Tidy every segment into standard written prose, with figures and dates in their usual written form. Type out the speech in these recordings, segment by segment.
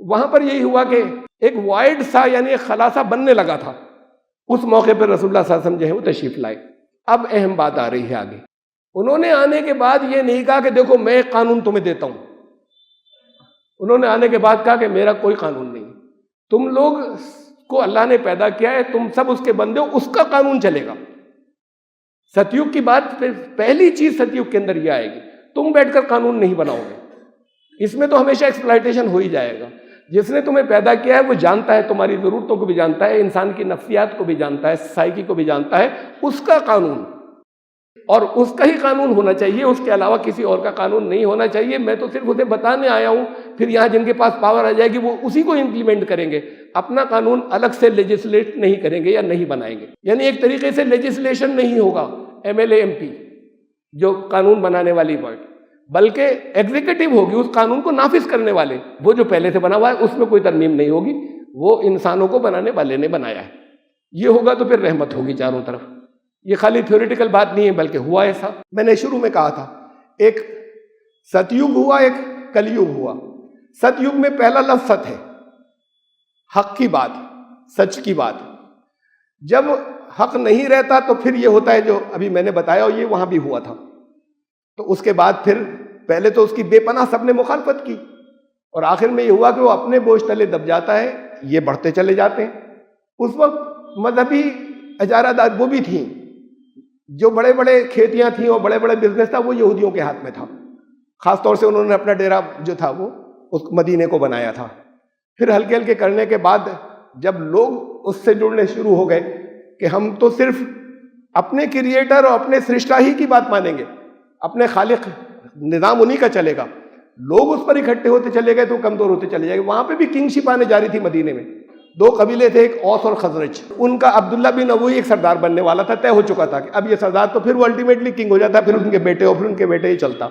وہاں پر یہی ہوا کہ ایک وائڈ سا یعنی ایک خلاصہ بننے لگا تھا. اس موقع پر رسول اللہ صلی اللہ علیہ وسلم جو ہے وہ تشریف لائے. اب اہم بات آ رہی ہے آگے. انہوں نے آنے کے بعد یہ نہیں کہا کہ دیکھو میں ایک قانون تمہیں دیتا ہوں. انہوں نے آنے کے بعد کہا کہ میرا کوئی قانون نہیں, تم لوگ کو اللہ نے پیدا کیا ہے, تم سب اس کے بندے ہو, اس کا قانون چلے گا. ستیوگ کی بات پہلی چیز ستیوگ کے اندر یہ آئے گی, تم بیٹھ کر قانون نہیں بناؤ گے, اس میں تو ہمیشہ ایکسپلائٹیشن ہو ہی جائے گا. جس نے تمہیں پیدا کیا ہے وہ جانتا ہے, تمہاری ضرورتوں کو بھی جانتا ہے, انسان کی نفسیات کو بھی جانتا ہے, سائیکی کو بھی جانتا ہے, اس کا قانون اور اس کا ہی قانون ہونا چاہیے, اس کے علاوہ کسی اور کا قانون نہیں ہونا چاہیے. میں تو صرف اسے بتانے آیا ہوں, پھر یہاں جن کے پاس پاور آ جائے گی وہ اسی کو امپلیمنٹ کریں گے, اپنا قانون الگ سے لیجسلیٹ نہیں کریں گے یا نہیں بنائیں گے. یعنی ایک طریقے سے لیجسلیشن نہیں ہوگا M L A M P جو قانون بنانے والی ورڈ, بلکہ ایگزیکٹو ہوگی اس قانون کو نافذ کرنے والے. وہ جو پہلے سے بنا ہوا ہے اس میں کوئی ترمیم نہیں ہوگی, وہ انسانوں کو بنانے والے نے بنایا ہے. یہ ہوگا تو پھر رحمت ہوگی چاروں طرف. یہ خالی تھیوریٹیکل بات نہیں ہے بلکہ ہوا ایسا. میں نے شروع میں کہا تھا ایک ستیوگ ہوا, ایک کلیوگ ہوا. ستیوگ میں پہلا لفظ ست ہے, حق کی بات, سچ کی بات. جب حق نہیں رہتا تو پھر یہ ہوتا ہے جو ابھی میں نے بتایا, اور یہ وہاں بھی ہوا تھا. تو اس کے بعد پھر پہلے تو اس کی بے پناہ سب نے مخالفت کی, اور آخر میں یہ ہوا کہ وہ اپنے بوجھ تلے دب جاتا ہے, یہ بڑھتے چلے جاتے ہیں. اس وقت مذہبی اجارہ دار وہ بھی تھیں, جو بڑے بڑے کھیتیاں تھیں اور بڑے بڑے بزنس تھا وہ یہودیوں کے ہاتھ میں تھا. خاص طور سے انہوں نے اپنا ڈیرا جو تھا وہ اس مدینے کو بنایا تھا. پھر ہلکے ہلکے کرنے کے بعد جب لوگ اس سے جڑنے شروع ہو گئے کہ ہم تو صرف اپنے کریٹر اور اپنے سرشٹا ہی کی بات مانیں گے, اپنے خالق نظام انہی کا چلے گا, لوگ اس پر اکٹھے ہوتے چلے گئے تو کمزور ہوتے چلے جائے گے. وہاں پہ بھی کنگ شپ آنے جاری تھی مدینے میں. دو قبیلے تھے, ایک اوس اور خزرج. ان کا عبداللہ بن ابوی ایک سردار بننے والا تھا, طے ہو چکا تھا کہ اب یہ سردار تو پھر وہ الٹیمیٹلی کنگ ہو جاتا, پھر ان کے بیٹے اور پھر ان کے بیٹے ہی چلتا.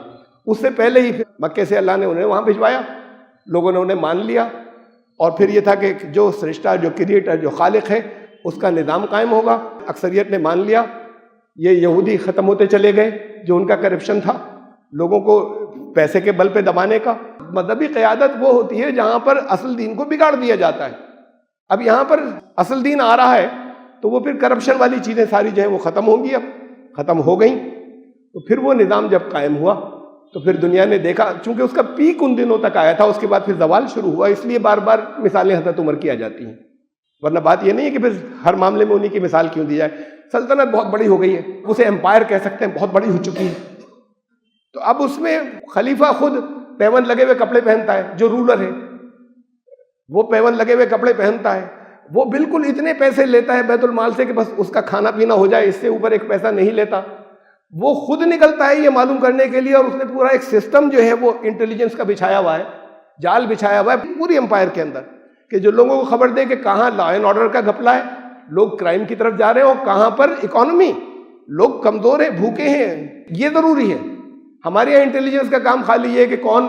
اس سے پہلے ہی مکے سے اللہ نے انہیں وہاں بھجوایا, لوگوں نے انہیں مان لیا, اور پھر یہ تھا کہ جو سرشٹا, جو کریٹر, جو خالق ہے اس کا نظام قائم ہوگا. اکثریت نے مان لیا. یہ یہودی ختم ہوتے چلے گئے, جو ان کا کرپشن تھا لوگوں کو پیسے کے بل پہ دبانے کا. مذہبی قیادت وہ ہوتی ہے جہاں پر اصل دین کو بگاڑ دیا جاتا ہے. اب یہاں پر اصل دین آ رہا ہے تو وہ پھر کرپشن والی چیزیں ساری جو ہیں وہ ختم ہوں گی, اب ختم ہو گئیں. تو پھر وہ نظام جب قائم ہوا تو پھر دنیا نے دیکھا, چونکہ اس کا پیک ان دنوں تک آیا تھا, اس کے بعد پھر زوال شروع ہوا, اس لیے بار بار مثالیں حضرت عمر کی آ جاتی ہیں. ورنہ بات یہ نہیں ہے کہ پھر ہر معاملے میں انہی کی مثال کیوں دی جائے. سلطنت بہت بڑی ہو گئی ہے, اسے امپائر کہہ سکتے ہیں, بہت بڑی ہو چکی ہے. تو اب اس میں خلیفہ خود پیون لگے ہوئے کپڑے پہنتا ہے, جو رولر ہے وہ پیون لگے ہوئے کپڑے پہنتا ہے, وہ بالکل اتنے پیسے لیتا ہے بیت المال سے کہ بس اس کا کھانا پینا ہو جائے, اس سے اوپر ایک پیسہ نہیں لیتا. وہ خود نکلتا ہے یہ معلوم کرنے کے لیے, اور اس نے پورا ایک سسٹم جو ہے وہ انٹیلیجنس کا بچھایا ہوا ہے, جال بچھایا ہوا ہے پوری امپائر کے اندر, کہ جو لوگوں کو خبر دے کہ کہاں لا اینڈ آرڈر کا گھپلا ہے, لوگ کرائم کی طرف جا رہے ہیں, اور کہاں پر اکانومی, لوگ کمزور ہیں, بھوکے ہیں. یہ ضروری ہے. ہمارے یہاں انٹیلیجنس کا کام خالی یہ ہے کہ کون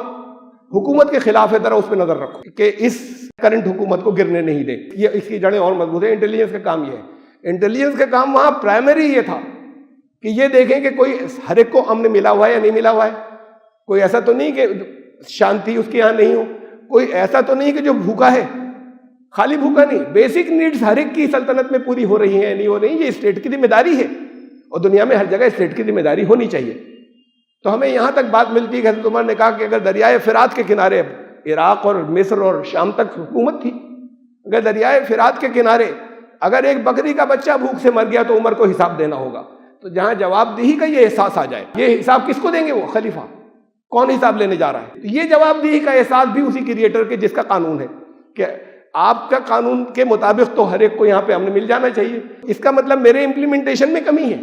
حکومت کے خلاف ہے, ذرا اس پہ نظر رکھو کہ اس کرنٹ حکومت کو گرنے نہیں دے, یہ اس کی جڑیں اور مضبوط ہیں. انٹیلیجنس کا کام یہ ہے. انٹیلیجنس کا کام وہاں پرائمری یہ تھا کہ یہ دیکھیں کہ کوئی ہر ایک کو امن ملا ہوا ہے یا نہیں ملا ہوا ہے, کوئی ایسا تو نہیں کہ شانتی اس کے یہاں نہیں ہو, کوئی ایسا تو نہیں کہ جو بھوکا ہے, خالی بھوکا نہیں, بیسک نیڈز ہر ایک کی سلطنت میں پوری ہو رہی ہیں نہیں ہو رہی. یہ اسٹیٹ کی ذمہ داری ہے, اور دنیا میں ہر جگہ اسٹیٹ کی ذمہ داری ہونی چاہیے. تو ہمیں یہاں تک بات ملتی ہے کہ حضرت عمر نے کہا کہ اگر دریائے فرات کے کنارے, عراق اور مصر اور شام تک حکومت تھی, اگر دریائے فرات کے کنارے اگر ایک بکری کا بچہ بھوک سے مر گیا تو عمر کو حساب دینا ہوگا. تو جہاں جواب دہی کا یہ احساس آ جائے, یہ حساب کس کو دیں گے؟ وہ خلیفہ. کون حساب لینے جا رہا ہے؟ یہ جواب دہی کا احساس بھی اسی کریٹر کے جس کا قانون ہے کہ آپ کا قانون کے مطابق تو ہر ایک کو یہاں پہ امن مل جانا چاہیے. اس کا مطلب میرے امپلیمنٹیشن میں کمی ہے,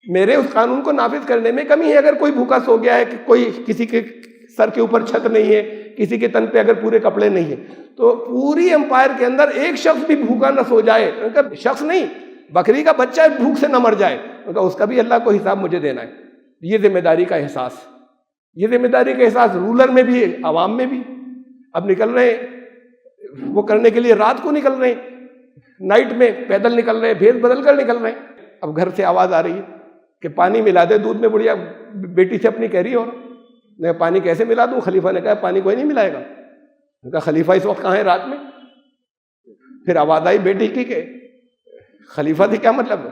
میرے اس قانون کو نافذ کرنے میں کمی ہے. اگر کوئی بھوکا سو گیا ہے, کہ کوئی کسی کے سر کے اوپر چھت نہیں ہے, کسی کے تن پہ اگر پورے کپڑے نہیں ہیں, تو پوری امپائر کے اندر ایک شخص بھی بھوکا نہ سو جائے, شخص نہیں, بکری کا بچہ بھوک سے نہ مر جائے, اس کا بھی اللہ کو حساب مجھے دینا ہے. یہ ذمہ داری کا احساس, یہ ذمہ داری کا احساس رولر میں بھی, عوام میں بھی. اب نکل رہے ہیں وہ کرنے کے لیے, رات کو نکل رہے ہیں, نائٹ میں پیدل نکل رہے ہیں, بھیس بدل کر نکل رہے ہیں. اب گھر سے آواز آ رہی ہے کہ پانی ملا دے دودھ میں. بڑھیا بیٹی سے اپنی کہہ رہی, اور میں پانی کیسے ملا دوں؟ خلیفہ نے کہا پانی کوئی نہیں ملائے گا, ان کا خلیفہ اس وقت کہاں ہے رات میں؟ پھر آواز آئی بیٹی کی کہ خلیفہ سے کیا مطلب ہے؟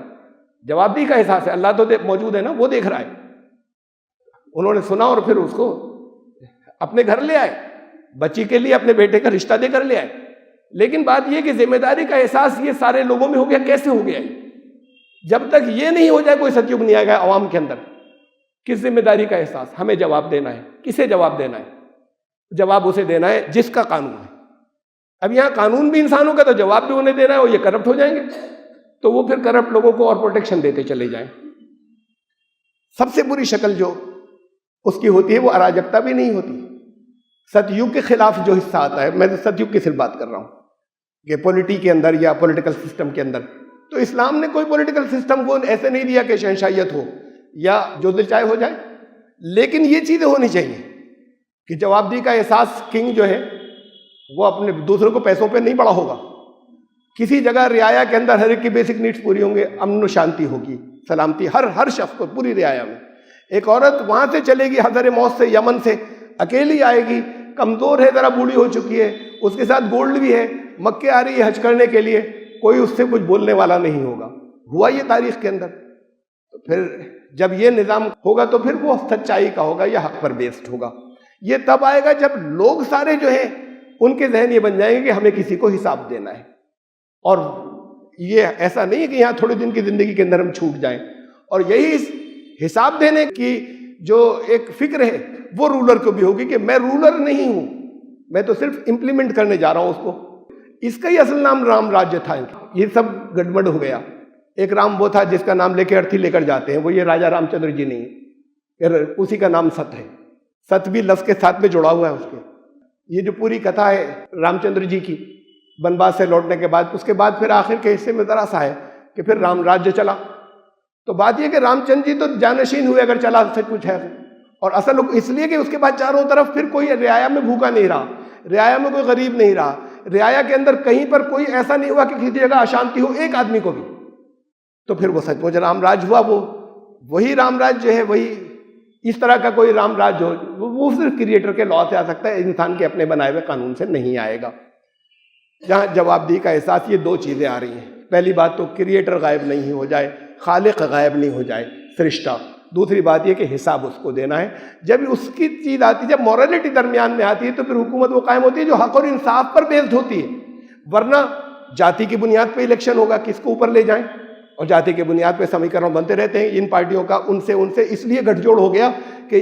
جوابدہی کا احساس ہے، اللہ تو موجود ہے نا، وہ دیکھ رہا ہے۔ انہوں نے سنا اور پھر اس کو اپنے گھر لے آئے، بچی کے لیے اپنے بیٹے کا رشتہ دے کر لے آئے۔ لیکن بات یہ کہ ذمہ داری کا احساس یہ سارے لوگوں میں ہو گیا، کیسے ہو گیا؟ جب تک یہ نہیں ہو جائے کوئی ستیگ نہیں آئے گا عوام کے اندر۔ کس ذمہ داری کا احساس؟ ہمیں جواب دینا ہے۔ کسے جواب دینا ہے؟ جواب اسے دینا ہے جس کا قانون ہے۔ اب یہاں قانون بھی انسانوں کا، تو جواب بھی انہیں دینا ہے، اور یہ کرپٹ ہو جائیں گے تو وہ پھر کرپٹ لوگوں کو اور پروٹیکشن دیتے چلے جائیں۔ سب سے بری شکل جو اس کی ہوتی ہے وہ اراجکتا بھی نہیں ہوتی۔ ستیگ کے خلاف جو حصہ آتا ہے، میں ستیگ کی صرف بات کر رہا ہوں کہ پولیٹی کے اندر یا پولیٹیکل سسٹم کے اندر، تو اسلام نے کوئی پولیٹیکل سسٹم کو ایسے نہیں دیا کہ شہنشاہیت ہو یا جو دل چاہے ہو جائے، لیکن یہ چیزیں ہونی چاہیے کہ جوابدہی کا احساس کنگ جو ہے وہ اپنے دوسروں کو پیسوں پہ نہیں بڑا ہوگا۔ کسی جگہ رعایا کے اندر ہر ایک کی بیسک نیڈز پوری ہوں گے، امن و شانتی ہوگی، سلامتی ہر شخص کو پوری رعایا میں۔ ایک عورت وہاں سے چلے گی حضر موت سے، یمن سے، اکیلی آئے گی، کمزور ہے، ذرا بوڑھی ہو چکی ہے، اس کے ساتھ گولڈ بھی ہے، مکے آ رہی ہے حج کرنے کے لیے، کوئی اس سے کچھ بولنے والا نہیں ہوگا۔ ہوا یہ تاریخ کے اندر۔ تو پھر جب یہ نظام ہوگا تو پھر وہ سچائی کا ہوگا یا حق پر بیسڈ ہوگا۔ یہ تب آئے گا جب لوگ سارے جو ہیں ان کے ذہن یہ بن جائیں گے کہ ہمیں کسی کو حساب دینا ہے، اور یہ ایسا نہیں ہے کہ یہاں تھوڑے دن کی زندگی کے اندر ہم چھوٹ جائیں۔ اور یہی حساب دینے کی جو ایک فکر ہے وہ رولر کو بھی ہوگی کہ میں رولر نہیں ہوں، میں تو صرف امپلیمنٹ کرنے جا رہا ہوں اس کو۔ اس کا ہی اصل نام رام راجیہ تھا۔ یہ سب گڑبڑ ہو گیا۔ ایک رام وہ تھا جس کا نام لے کے ارتھی لے کر جاتے ہیں، وہ یہ راجا رام چندر جی نہیں، اسی کا نام ست ہے۔ ست بھی لفظ کے ساتھ میں جڑا ہوا ہے اس کے۔ یہ جو پوری کتھا ہے رام چندر جی کی بنواس سے لوٹنے کے بعد، اس کے بعد پھر آخر کے حصے میں ذرا سا ہے کہ پھر رام راجیہ چلا۔ تو بات یہ کہ رام چندر جی تو جانشین ہوئے اگر چلا سچ کچھ ہے، اور اصل اس لیے کہ اس کے بعد چاروں طرف پھر کوئی رعایا میں بھوکا نہیں رہا، رعایا میں کوئی غریب نہیں رہا، رعایا کے اندر کہیں پر کوئی ایسا نہیں ہوا کہ کسی جگہ اشانتی ہو ایک آدمی کو بھی۔ تو پھر وہ سچ مچ رام راج ہوا۔ وہی رام راج جو ہے، وہی اس طرح کا کوئی رام راج جو وہ صرف کریٹر کے لاء سے آ سکتا ہے، انسان کے اپنے بنائے ہوئے قانون سے نہیں آئے گا۔ جہاں جوابدہی کا احساس، یہ دو چیزیں آ رہی ہیں۔ پہلی بات تو کریٹر غائب نہیں ہو جائے، خالق غائب نہیں ہو جائے، فرشتہ۔ دوسری بات یہ کہ حساب اس کو دینا ہے۔ جب اس کی چیز آتی ہے، جب مورالٹی درمیان میں آتی ہے، تو پھر حکومت وہ قائم ہوتی ہے جو حق اور انصاف پر بیسڈ ہوتی ہے۔ ورنہ جاتی کی بنیاد پہ الیکشن ہوگا، کس کو اوپر لے جائیں، اور جاتی کی بنیاد پہ سمیکرن بنتے رہتے ہیں ان پارٹیوں کا، ان سے اس لیے گٹھ جوڑ ہو گیا کہ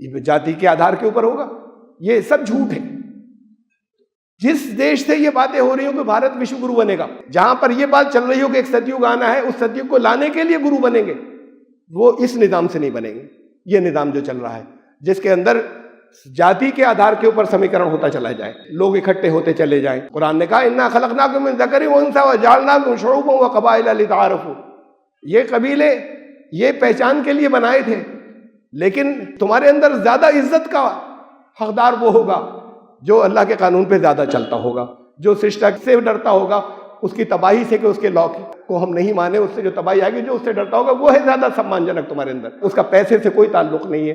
یہ جاتی کے آدھار کے اوپر ہوگا۔ یہ سب جھوٹ ہے۔ جس دیش سے یہ باتیں ہو رہی ہوں کہ بھارت وشو گرو بنے گا، جہاں پر یہ بات چل رہی ہو کہ ایک ستیگ آنا ہے، اس ستیگ کو لانے کے لیے گرو بنیں گے، وہ اس نظام سے نہیں بنیں گے۔ یہ نظام جو چل رہا ہے جس کے اندر جاتی کے آدھار کے اوپر سمیکرن ہوتا چلا جائے، لوگ اکٹھے ہوتے چلے جائیں۔ قرآن نے کہا انا خلقناکم من ذکر و انثی وجعلناکم شعوبا وقبائل لتعارفوا۔ یہ قبیلے یہ پہچان کے لیے بنائے تھے، لیکن تمہارے اندر زیادہ عزت کا حقدار وہ ہوگا جو اللہ کے قانون پہ زیادہ چلتا ہوگا، جو سرشتہ سے ڈرتا ہوگا، اس کی تباہی سے کہ اس کے لاء کو ہم نہیں مانے، اس سے جو تباہی آئے گی، جو اس سے ڈرتا ہوگا وہ ہے زیادہ سمان جنک تمہارے اندر۔ اس کا پیسے سے کوئی تعلق نہیں ہے،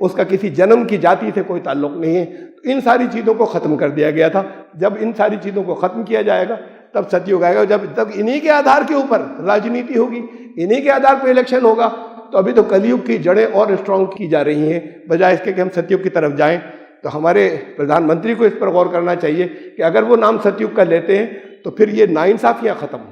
اس کا کسی جنم کی جاتی سے کوئی تعلق نہیں ہے۔ تو ان ساری چیزوں کو ختم کر دیا گیا تھا۔ جب ان ساری چیزوں کو ختم کیا جائے گا تب ستیگ آئے گا۔ جب تک انہی کے آدھار کے اوپر راجنیتی ہوگی، انہی کے آدھار پہ الیکشن ہوگا، تو ابھی تو کلیوگ کی جڑیں اور اسٹرانگ کی جا رہی ہیں، بجائے اس کے کہ ہم ستیگ کی طرف جائیں۔ تو ہمارے پردھان منتری کو اس پر غور کرنا چاہیے کہ اگر وہ نام ستیگ کا لیتے ہیں تو پھر یہ ناانصافیاں ختم ہوں۔